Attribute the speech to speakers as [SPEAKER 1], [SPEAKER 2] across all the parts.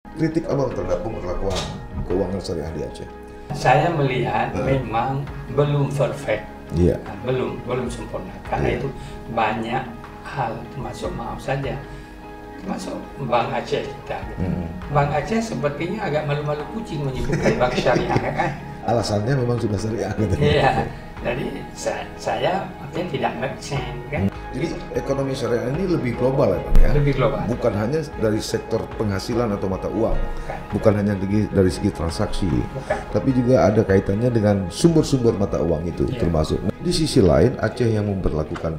[SPEAKER 1] Kritik abang terhadap pemberlakuan keuangan syariah di Aceh.
[SPEAKER 2] Saya melihat memang belum perfect,
[SPEAKER 1] Iya.
[SPEAKER 2] belum sempurna. Karena itu banyak hal, termasuk maaf saja, termasuk Bank Aceh kita. Gitu. Bank Aceh sepertinya agak malu-malu kucing menyebutkan bank syariah, kan?
[SPEAKER 1] Alasannya memang sudah syariah gitu.
[SPEAKER 2] Iya. Jadi saya artinya tidak make sense, kan?
[SPEAKER 1] Jadi ekonomi syariah ini lebih global ya Bang ya?
[SPEAKER 2] Lebih global.
[SPEAKER 1] Bukan hanya dari sektor penghasilan atau mata uang, bukan hanya dari segi transaksi, tapi juga ada kaitannya dengan sumber-sumber mata uang itu termasuk. Di sisi lain Aceh yang memperlakukan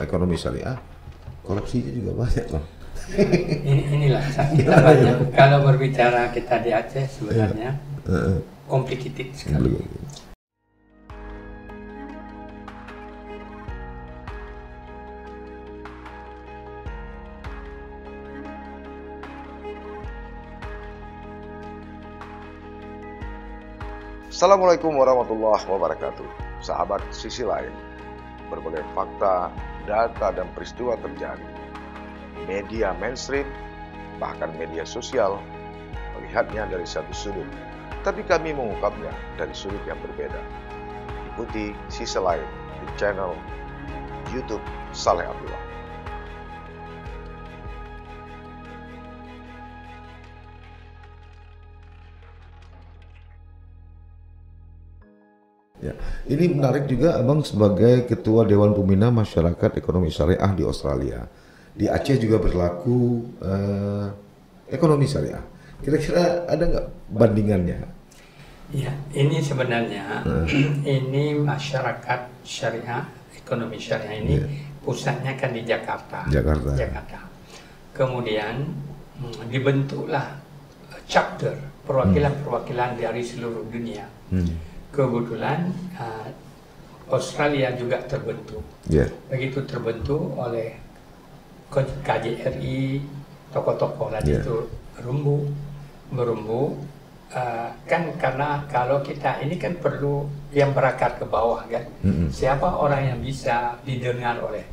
[SPEAKER 1] ekonomi syariah, korupsinya juga banyak Bang.
[SPEAKER 2] Inilah kita banyak kalau berbicara kita di Aceh sebenarnya complicated sekali.
[SPEAKER 3] Assalamualaikum warahmatullahi wabarakatuh. Sahabat sisi lain, berbagai fakta, data, dan peristiwa terjadi. Media mainstream, bahkan media sosial, melihatnya dari satu sudut, tapi kami mengungkapnya dari sudut yang berbeda. Ikuti sisi lain di channel YouTube Saleh Abdullah.
[SPEAKER 1] Ya, ini menarik juga Abang sebagai Ketua Dewan Pembina Masyarakat Ekonomi Syariah di Australia. Di Aceh juga berlaku ekonomi syariah. Kira-kira ada nggak bandingannya?
[SPEAKER 2] Ya, ini sebenarnya ini masyarakat syariah, ekonomi syariah ini pusatnya kan di Jakarta. Jakarta. Kemudian dibentuklah chapter perwakilan dari seluruh dunia. Kebetulan Australia juga terbentuk. Begitu terbentuk oleh KJRI, tokoh-tokoh lah itu berumbu kan, karena kalau kita ini kan perlu yang berakar ke bawah kan. Siapa orang yang bisa didengar oleh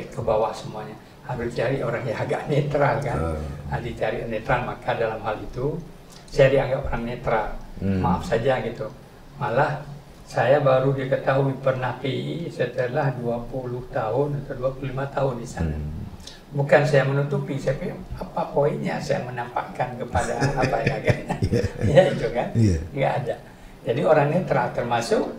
[SPEAKER 2] ke bawah semuanya, harus cari orang yang agak netral kan. Dicari netral, maka dalam hal itu saya dianggap orang netral. Maaf saja gitu. Malah saya baru diketahui pernah PI setelah 20 tahun atau 25 tahun di sana. Bukan saya menutupi, saya pikir apa poinnya saya menampakkan kepada apa ya kan? Ya itu kan, nggak ada. Jadi orang netral, termasuk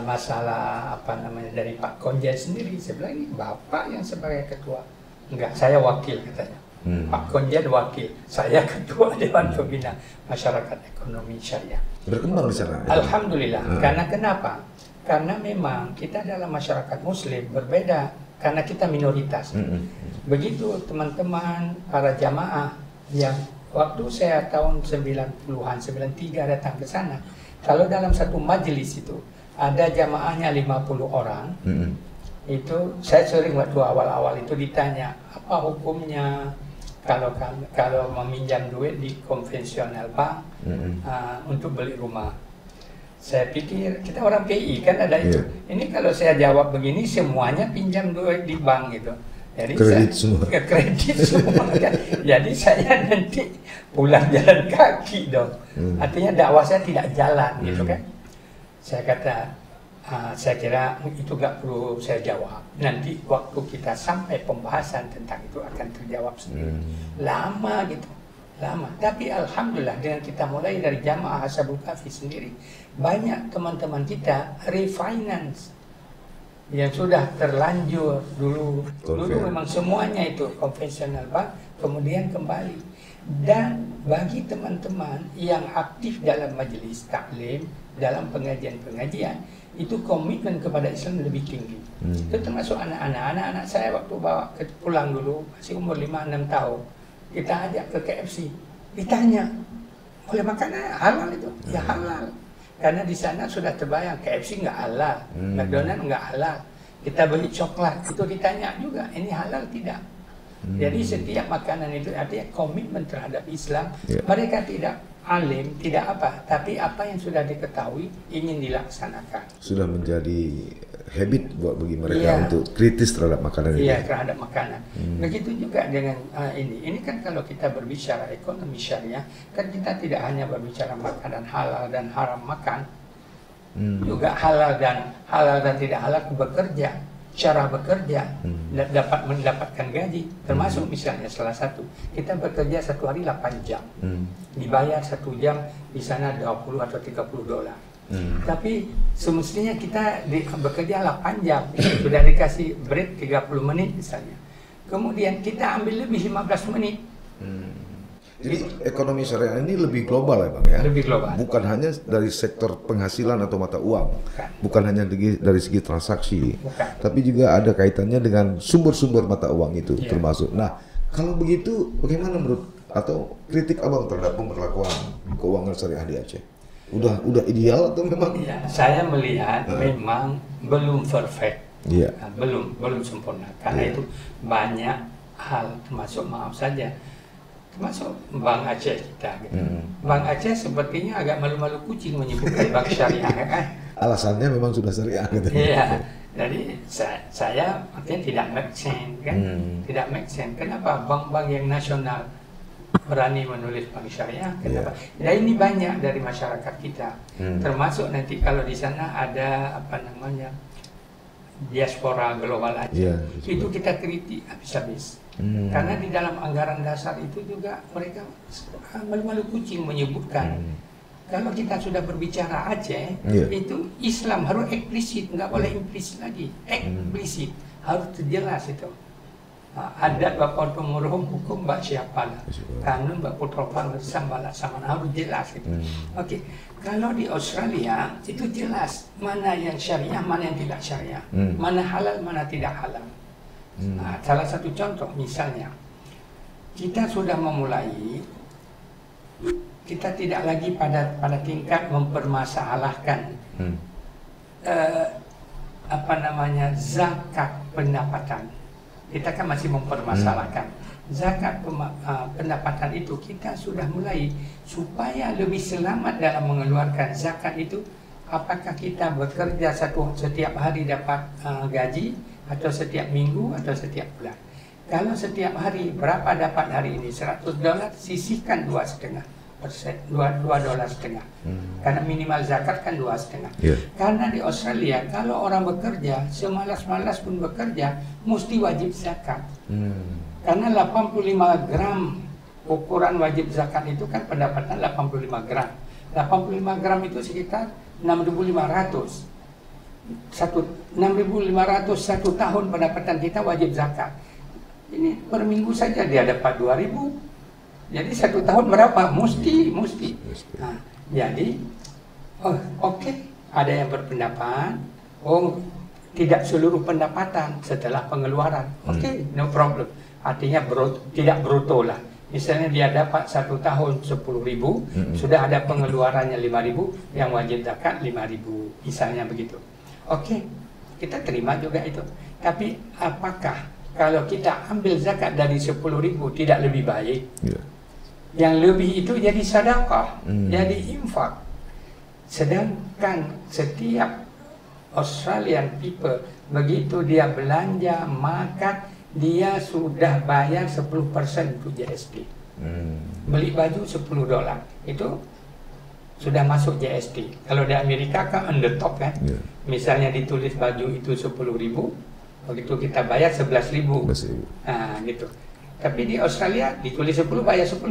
[SPEAKER 2] masalah apa namanya dari Pak Konjen sendiri. Saya bilang ini Bapak yang sebagai ketua, enggak, saya wakil katanya. Pak Konjen wakil, saya ketua Dewan Pembina Masyarakat Ekonomi Syariah.
[SPEAKER 1] Berkembang di sana.
[SPEAKER 2] Alhamdulillah. Karena kenapa? Karena memang kita dalam masyarakat Muslim berbeda, karena kita minoritas. Begitu teman-teman para jamaah yang waktu saya tahun 90-an, 93 datang ke sana, kalau dalam satu majelis itu ada jamaahnya 50 orang, itu saya sering waktu awal-awal itu ditanya apa hukumnya kalau meminjam duit di konvensional bank untuk beli rumah. Saya pikir kita orang PI kan ada itu. Ini kalau saya jawab begini, semuanya pinjam duit di bank gitu. Jadi
[SPEAKER 1] kredit
[SPEAKER 2] semua kan. Jadi saya nanti pulang jalan kaki dong. Artinya dakwah saya tidak jalan gitu kan. Saya kata saya kira itu nggak perlu saya jawab. Nanti waktu kita sampai pembahasan tentang itu akan terjawab sendiri. Lama gitu, lama. Tapi alhamdulillah dengan kita mulai dari Jamaah Ashabul Kahfi sendiri, banyak teman-teman kita refinance yang sudah terlanjur dulu memang semuanya itu konvensional bank, kemudian kembali. Dan bagi teman-teman yang aktif dalam majelis taklim, dalam pengajian-pengajian, itu komitmen kepada Islam lebih tinggi. Itu termasuk anak-anak saya waktu bawa pulang dulu, masih umur 5-6 tahun. Kita ajak ke KFC, ditanya, boleh makan halal itu? Ya halal. Karena di sana sudah terbayang, KFC nggak halal, McDonald nggak halal. Kita beli coklat, itu ditanya juga, ini halal tidak? Jadi setiap makanan itu artinya komitmen terhadap Islam. Mereka tidak alim, tidak apa, tapi apa yang sudah diketahui ingin dilaksanakan.
[SPEAKER 1] Sudah menjadi habit buat bagi mereka
[SPEAKER 2] Iya.
[SPEAKER 1] untuk kritis terhadap makanan ini.
[SPEAKER 2] Iya, terhadap makanan. Begitu juga dengan ini. Ini kan kalau kita berbicara ekonomi syariah, kan kita tidak hanya berbicara makanan halal dan haram makan, juga halal dan tidak halal bekerja, cara bekerja, dapat mendapatkan gaji, termasuk misalnya salah satu, kita bekerja satu hari 8 jam, dibayar 1 jam di sana 20 atau 30 dolar. Tapi semestinya kita bekerja 8 jam, sudah dikasih break 30 menit misalnya. Kemudian kita ambil lebih 15 menit.
[SPEAKER 1] Jadi ekonomi syariah ini lebih global ya Bang ya?
[SPEAKER 2] Lebih global.
[SPEAKER 1] Bukan hanya dari sektor penghasilan atau mata uang. Bukan hanya dari segi transaksi.
[SPEAKER 2] Bukan.
[SPEAKER 1] Tapi juga ada kaitannya dengan sumber-sumber mata uang itu termasuk. Nah, kalau begitu bagaimana menurut atau kritik Abang terhadap pemberlakuan keuangan syariah di Aceh? Udah ideal atau memang?
[SPEAKER 2] Ya, saya melihat memang belum perfect.
[SPEAKER 1] Iya.
[SPEAKER 2] Nah, belum sempurna karena itu banyak hal, termasuk maaf saja, termasuk Bank Aceh kita gitu. Bank Aceh sepertinya agak malu-malu kucing menyebutkan bank syariah kan.
[SPEAKER 1] Alasannya memang sudah syariah gitu.
[SPEAKER 2] Iya, jadi saya artinya tidak make sense kan, tidak make sense. Kenapa bank-bank yang nasional berani menulis bank syariah? Kenapa? Ya ini banyak dari masyarakat kita, termasuk nanti kalau di sana ada apa namanya diaspora global Aceh, itu kita kritik habis-habis. Karena di dalam anggaran dasar itu juga mereka malu-malu kucing menyebutkan. Kalau kita sudah berbicara Aceh, itu Islam harus eksplisit, nggak boleh implisit lagi. Eksplisit, harus jelas itu. Adat Bapak Pemurhum hukum Mbak Siapalah, kanun Mbak Putropan Bersambala sama harus jelas itu. Oke, kalau di Australia itu jelas mana yang syariah, mana yang tidak syariah, mana halal, mana tidak halal. Nah, salah satu contoh misalnya, kita sudah memulai, kita tidak lagi pada tingkat mempermasalahkan apa namanya zakat pendapatan. Kita kan masih mempermasalahkan zakat pendapatan itu. Kita sudah mulai supaya lebih selamat dalam mengeluarkan zakat itu. Apakah kita bekerja setiap hari dapat gaji, atau setiap minggu, atau setiap bulan? Kalau setiap hari, berapa dapat hari ini? 100 dolar, sisihkan 2,5%, $2.5. Karena minimal zakat kan 2,5. Karena di Australia, kalau orang bekerja, semalas-malas pun bekerja, mesti wajib zakat. Karena 85 gram ukuran wajib zakat itu kan pendapatan 85 gram. 85 gram itu sekitar 6.500. 6.500 satu tahun pendapatan kita wajib zakat. Ini per minggu saja dia dapat 2.000. Jadi satu tahun berapa? Mesti. Nah, jadi, oke, ada yang berpendapat, tidak seluruh pendapatan setelah pengeluaran. Oke, no problem. Artinya tidak bruto lah. Misalnya dia dapat satu tahun 10.000, sudah ada pengeluarannya 5.000, yang wajib zakat 5.000, misalnya begitu. Oke, kita terima juga itu. Tapi apakah kalau kita ambil zakat dari 10.000 tidak lebih baik? Yang lebih itu jadi sedekah, jadi infak. Sedangkan setiap Australian people begitu dia belanja makan, dia sudah bayar 10% untuk GST. Beli baju 10 dolar itu sudah masuk GST. Kalau di Amerika kan on the top kan. Misalnya ditulis baju itu 10.000, begitu kita bayar 11.000. Nah, gitu. Tapi di Australia ditulis 10 bayar 10.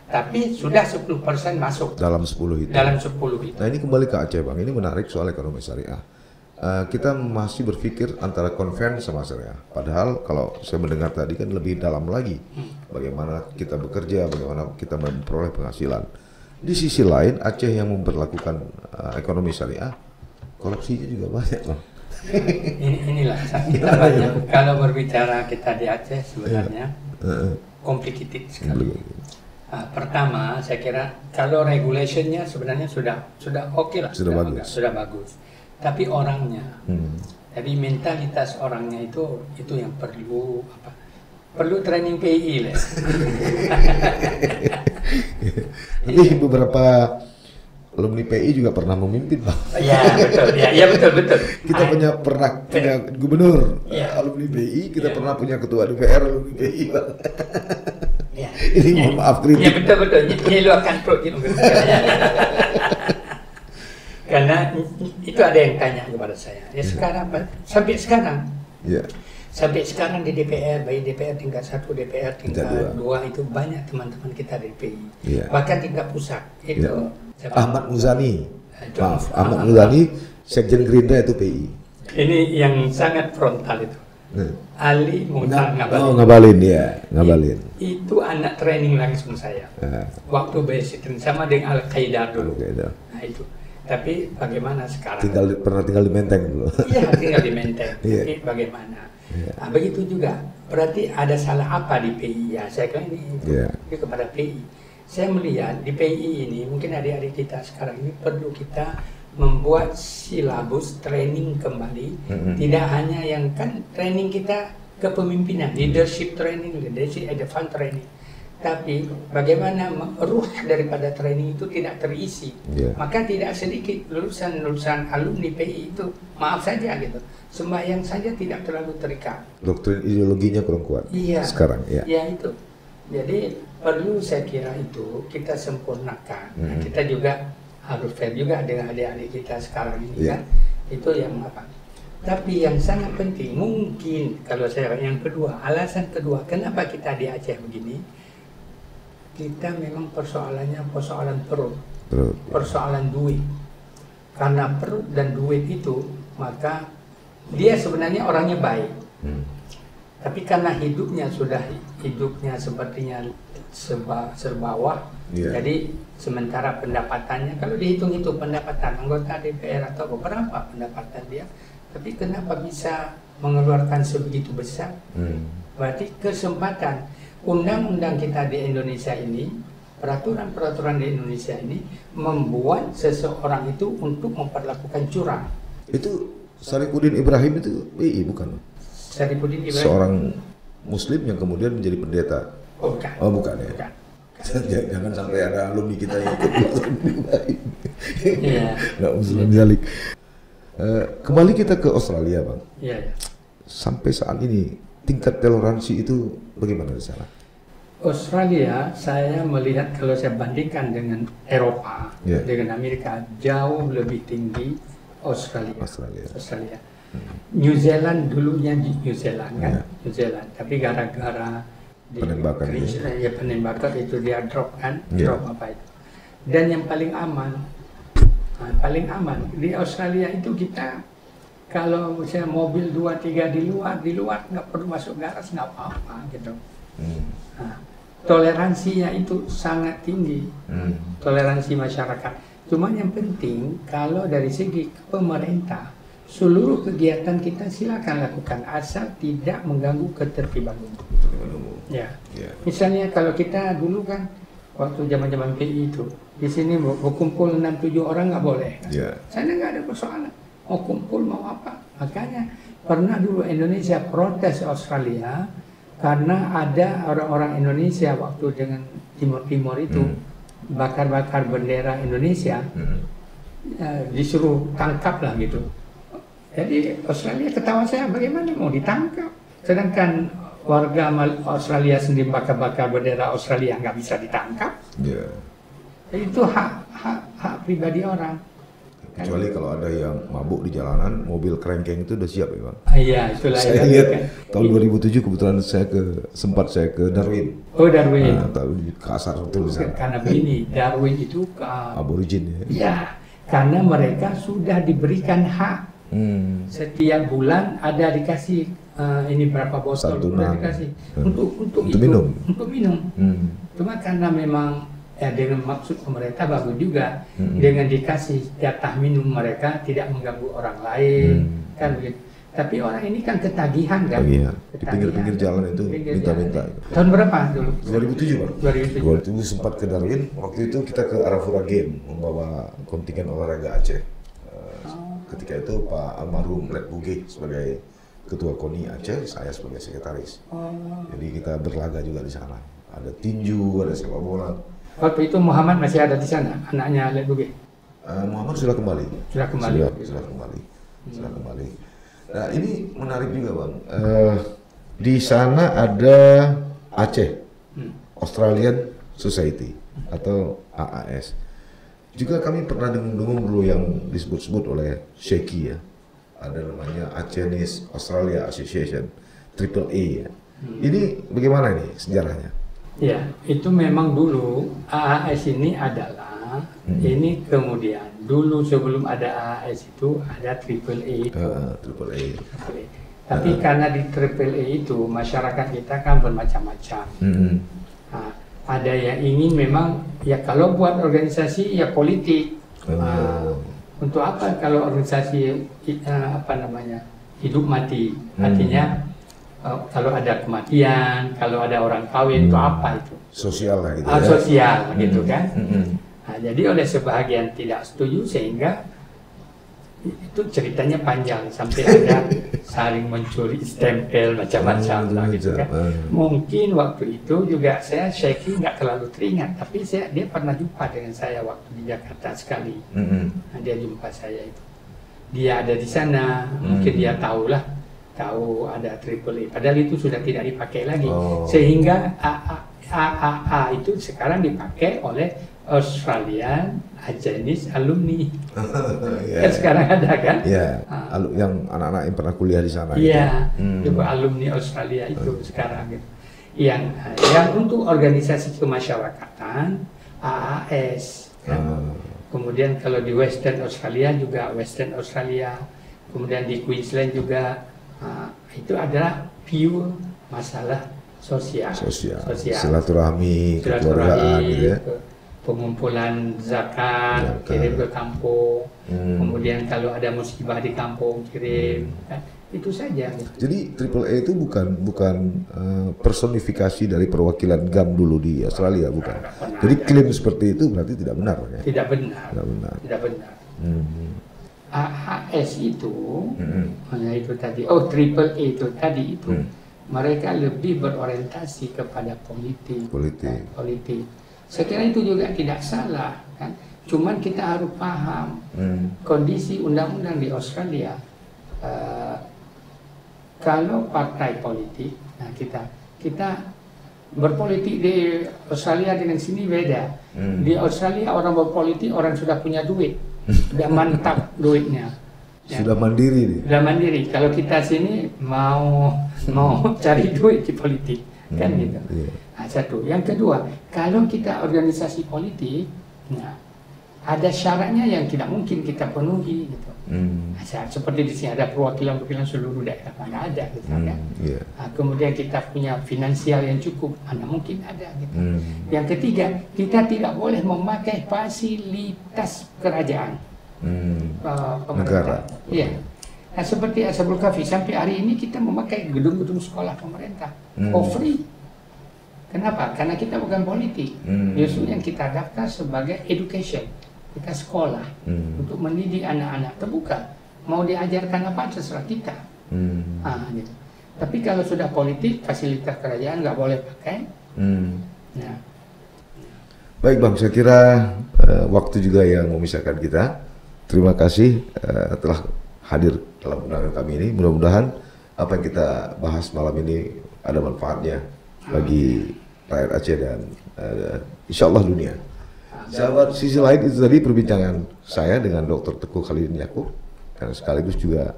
[SPEAKER 2] Tapi sudah 10% masuk
[SPEAKER 1] dalam 10 itu.
[SPEAKER 2] Dalam 10 itu.
[SPEAKER 1] Nah, ini kembali ke Aceh Bang. Ini menarik soal ekonomi syariah. Kita masih berpikir antara konven sama syariah. Padahal kalau saya mendengar tadi kan lebih dalam lagi. Bagaimana kita bekerja, bagaimana kita memperoleh penghasilan. Di sisi lain Aceh yang memperlakukan ekonomi syariah, korupsinya juga banyak Bang.
[SPEAKER 2] Inilah kita banyak. Kalau berbicara kita di Aceh sebenarnya complicated sekali. Pertama, saya kira kalau regulationnya sebenarnya sudah oke lah, sudah bagus. Tapi orangnya, jadi mentalitas orangnya itu yang perlu training PI lah.
[SPEAKER 1] Ini beberapa alumni PI juga pernah memimpin, Bang.
[SPEAKER 2] Iya betul, ya betul.
[SPEAKER 1] Kita pernah punya gubernur alumni PI, kita
[SPEAKER 2] Ya.
[SPEAKER 1] pernah punya ketua DPR alumni PI, Bang.
[SPEAKER 2] Ya.
[SPEAKER 1] Ini mohon maaf kritik.
[SPEAKER 2] Ya betul. Ini lu akan pro gitu. Karena itu ada yang tanya kepada saya. Ya sekarang sampai sekarang.
[SPEAKER 1] Ya.
[SPEAKER 2] Sampai sekarang di DPR, baik DPR tingkat 1, DPR tingkat 2 itu banyak teman-teman kita dari PI.
[SPEAKER 1] Ya.
[SPEAKER 2] Bahkan tingkat pusat itu
[SPEAKER 1] Ahmad Muzani. Maaf, Ahmad Muzani, Sekjen Gerindra itu PI.
[SPEAKER 2] Ini yang sangat frontal itu. Ali Muhtar Ngabalin.
[SPEAKER 1] Oh, Ngabalin ya, Ngabalin.
[SPEAKER 2] Itu anak training langsung saya. Waktu basic sama dengan Al-Qaeda dulu. Nah itu. Tapi bagaimana sekarang?
[SPEAKER 1] Pernah tinggal di Menteng dulu.
[SPEAKER 2] Iya, tinggal di Menteng. Tapi bagaimana? Nah, begitu juga. Berarti ada salah apa di PI? Ya, saya kira ini kepada PI. Saya melihat di PI ini mungkin adik-adik kita sekarang ini perlu kita membuat silabus training kembali. Tidak hanya yang kan training kita kepemimpinan, leadership training, leadership advance training. Tapi bagaimana ruh daripada training itu tidak terisi. Maka tidak sedikit lulusan alumni PI itu, maaf saja gitu, sembahyang saja tidak terlalu terikat.
[SPEAKER 1] Doktrin ideologinya kurang kuat sekarang.
[SPEAKER 2] Ya itu. Jadi perlu saya kira itu kita sempurnakan. Nah, kita juga harus fair juga dengan adik-adik kita sekarang ini kan. Itu yang apa. Tapi yang sangat penting mungkin kalau saya yang kedua, alasan kedua kenapa kita di Aceh begini, kita memang persoalannya persoalan perut. Persoalan duit. Karena perut dan duit itu, maka dia sebenarnya orangnya baik. Tapi karena hidupnya sepertinya serbawah, jadi sementara pendapatannya, kalau dihitung-hitung pendapatan anggota DPR atau berapa pendapatan dia, tapi kenapa bisa mengeluarkan sebegitu besar? Berarti kesempatan undang-undang kita di Indonesia ini, peraturan-peraturan di Indonesia ini membuat seseorang itu untuk memperlakukan curang.
[SPEAKER 1] Itu Sarifuddin Ibrahim itu PI bukan?
[SPEAKER 2] Sarifuddin Ibrahim
[SPEAKER 1] seorang Muslim yang kemudian menjadi pendeta.
[SPEAKER 2] Oh bukan.
[SPEAKER 1] Oh bukan ya. Bukan. Jangan sampai ada alumni kita yang ikut Sarifuddin Ibrahim. Nggak Muslim zalik. Kembali kita ke Australia, Bang. Sampai saat ini tingkat toleransi itu bagaimana di sana?
[SPEAKER 2] Australia, saya melihat kalau saya bandingkan dengan Eropa, dengan Amerika, jauh lebih tinggi Australia. New Zealand dulunya New Zealand kan, New Zealand. Tapi gara-gara
[SPEAKER 1] penembakan
[SPEAKER 2] itu dia drop kan, drop apa itu. Dan yang paling aman di Australia itu kita kalau misalnya mobil 2-3 di luar nggak perlu masuk garas nggak apa-apa gitu. Nah, toleransinya itu sangat tinggi, toleransi masyarakat. Cuma yang penting kalau dari segi pemerintah, seluruh kegiatan kita silakan lakukan asal tidak mengganggu ketertiban umum. Misalnya kalau kita dulu kan waktu zaman-zaman PI itu di sini berkumpul 6-7 orang nggak boleh. Sana nggak ada persoalan. Mau kumpul mau apa? Makanya pernah dulu Indonesia protes Australia karena ada orang-orang Indonesia waktu dengan Timur itu bakar-bakar bendera Indonesia, disuruh tangkap lah gitu. Jadi Australia ketawa saya, bagaimana mau ditangkap? Sedangkan warga Australia sendiri bakar-bakar bendera Australia nggak bisa ditangkap. Itu hak pribadi orang.
[SPEAKER 1] Kecuali kalau ada yang mabuk di jalanan, mobil kerengkeng itu udah siap ya, Bang?
[SPEAKER 2] Iya, itulah.
[SPEAKER 1] Saya lihat tahun 2007 kebetulan sempat saya ke Darwin.
[SPEAKER 2] Oh, Darwin.
[SPEAKER 1] Kasar betul di sana.
[SPEAKER 2] Karena begini, Darwin itu
[SPEAKER 1] aborigin ya.
[SPEAKER 2] Iya, karena mereka sudah diberikan hak. Setiap bulan ada dikasih ini berapa botol sudah dikasih untuk minum. Cuma karena memang dengan maksud pemerintah bagus juga dengan dikasih jatah minum mereka tidak mengganggu orang lain kan begitu. Tapi orang ini kan ketagihan kan. Di
[SPEAKER 1] pinggir-pinggir jalan itu minta-minta.
[SPEAKER 2] Tahun berapa dulu?
[SPEAKER 1] 2007 Bang. 2007 sempat ke Darwin. Waktu itu kita ke Arafura Game membawa kontingen olahraga Aceh. Ketika itu Pak almarhum Lek Buge sebagai ketua KONI Aceh, saya sebagai sekretaris. Jadi kita berlaga juga di sana. Ada tinju, ada sepak bola.
[SPEAKER 2] Waktu itu Muhammad masih ada di sana, anaknya Lek Buge.
[SPEAKER 1] Muhammad sudah kembali.
[SPEAKER 2] Sudah kembali.
[SPEAKER 1] Sudah kembali. Nah ini menarik juga Bang. Di sana ada Aceh, Australian Society atau AAS. Juga kami pernah dengung-dengung dulu yang disebut-sebut oleh Sheikh ya. Ada namanya Acehese Australia Association, AAA ya. Ini bagaimana ini sejarahnya?
[SPEAKER 2] Ya, itu memang dulu AAS ini adalah ini kemudian dulu sebelum ada AAS itu ada AAA itu.
[SPEAKER 1] AAA.
[SPEAKER 2] Tapi karena di AAA itu masyarakat kita kan bermacam-macam. Nah, ada yang ingin memang ya kalau buat organisasi ya politik. Untuk apa kalau organisasi hidup mati? Artinya kalau ada kematian, kalau ada orang kawin itu apa itu?
[SPEAKER 1] Sosial lah gitu.
[SPEAKER 2] Sosial gitu kan. Nah, jadi oleh sebahagian tidak setuju sehingga itu ceritanya panjang sampai ada saling mencuri stempel macam-macam lah gitu kan. Mungkin waktu itu juga saya Sheikh nggak terlalu teringat, tapi dia pernah jumpa dengan saya waktu di Jakarta sekali. Nah, dia jumpa saya itu. Dia ada di sana, mungkin dia tahu ada AAA. Padahal itu sudah tidak dipakai lagi, sehingga AAA itu sekarang dipakai oleh Australian Acehese Alumni. Kan sekarang ada kan?
[SPEAKER 1] Iya. Yang anak-anak yang pernah kuliah di sana.
[SPEAKER 2] Iya. Juga alumni Australia itu sekarang gitu. Yang untuk organisasi kemasyarakatan AAS. Kan? Kemudian kalau di Western Australia juga Western Australia. Kemudian di Queensland juga itu adalah pure masalah sosial. Silaturahmi, kekeluargaan gitu ya. Pengumpulan zakat, kirim ke kampung, kemudian kalau ada musibah di kampung kirim, itu saja.
[SPEAKER 1] Jadi AAA itu bukan personifikasi dari perwakilan GAM dulu di Australia, bukan. Jadi klaim seperti itu berarti tidak benar, ya?
[SPEAKER 2] Tidak benar. AAS itu, itu tadi, AAA itu tadi itu, mereka lebih berorientasi kepada politik. Saya kira itu juga tidak salah kan. Cuman kita harus paham kondisi undang-undang di Australia. Kalau partai politik, nah kita berpolitik di Australia dengan sini beda. Di Australia orang berpolitik orang sudah punya duit, sudah mantap duitnya.
[SPEAKER 1] Sudah mandiri nih.
[SPEAKER 2] Sudah mandiri. Kalau kita sini mau cari duit di politik kan gitu. Nah, satu. Yang kedua, kalau kita organisasi politik, nah, ada syaratnya yang tidak mungkin kita penuhi gitu. Nah, seperti di sini ada perwakilan seluruh daerah, mana ada gitu kan. Nah, kemudian kita punya finansial yang cukup, mana mungkin ada gitu. Yang ketiga, kita tidak boleh memakai fasilitas kerajaan.
[SPEAKER 1] Negara.
[SPEAKER 2] Iya. Nah, seperti Ashabul Kahfi sampai hari ini kita memakai gedung-gedung sekolah pemerintah for free. Kenapa? Karena kita bukan politik. Justru yang kita daftar sebagai education. Kita sekolah untuk mendidik anak-anak terbuka. Mau diajarkan apa terserah kita. Gitu. Tapi kalau sudah politik, fasilitas kerajaan nggak boleh pakai. Nah.
[SPEAKER 1] Baik Bang, saya kira waktu juga yang memisahkan kita. Terima kasih telah hadir dalam undangan kami ini. Mudah-mudahan apa yang kita bahas malam ini ada manfaatnya bagi rakyat Aceh dan insya Allah dunia. Sahabat, sisi lain itu tadi perbincangan saya dengan Dr. Teguh Khalidin Yaakub dan sekaligus juga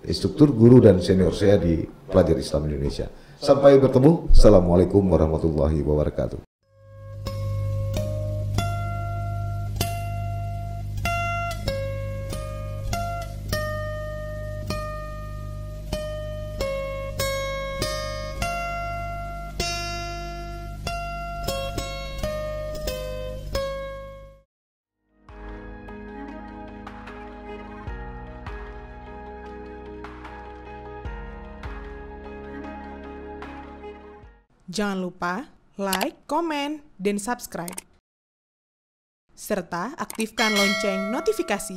[SPEAKER 1] instruktur, guru dan senior saya di Pelajar Islam Indonesia. Sampai bertemu. Assalamualaikum warahmatullahi wabarakatuh.
[SPEAKER 4] Jangan lupa like, komen, dan subscribe. Serta aktifkan lonceng notifikasi.